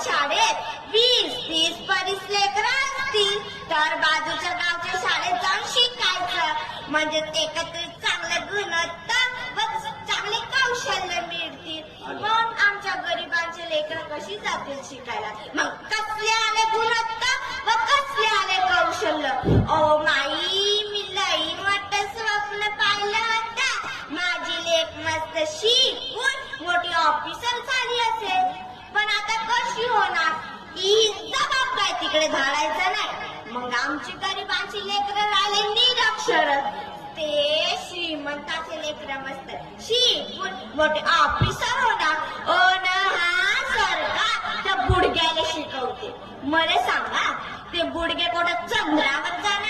शाळेत 20-30 परीस लेकरं असतील तर बाजूच्या गावच्या शाळेत जाऊन शिकायचं, म्हणजे एकत्रित चांगले गुणवत्ता व चांगले कौशल्य मिळतील. मग आमच्या गरिबांचे लेकरं कशी जातील शिकायला? मग कसले आले गुणवत्ता व कसले आले कौशल्य? ओ माई, मी लई मोठं स्वप्न पाहिलं होतं, माझी लेक मस्त शिकून मोठी ऑफिसर झाली असेल. पण आता कशी होणार? हिचा बाप काय तिकडे धाडायचं नाही. मग आमची गरिबांची लेकरं राहिले निरक्षर, ते श्रीमंताचे लेकरं मस्त शिकून मोठे ऑफिसर होणार. ओ ना, हा सरकार त्या बुडग्याला शिकवते. मला सांगा, ते बुडगे कुठं चंद्रावर जाणार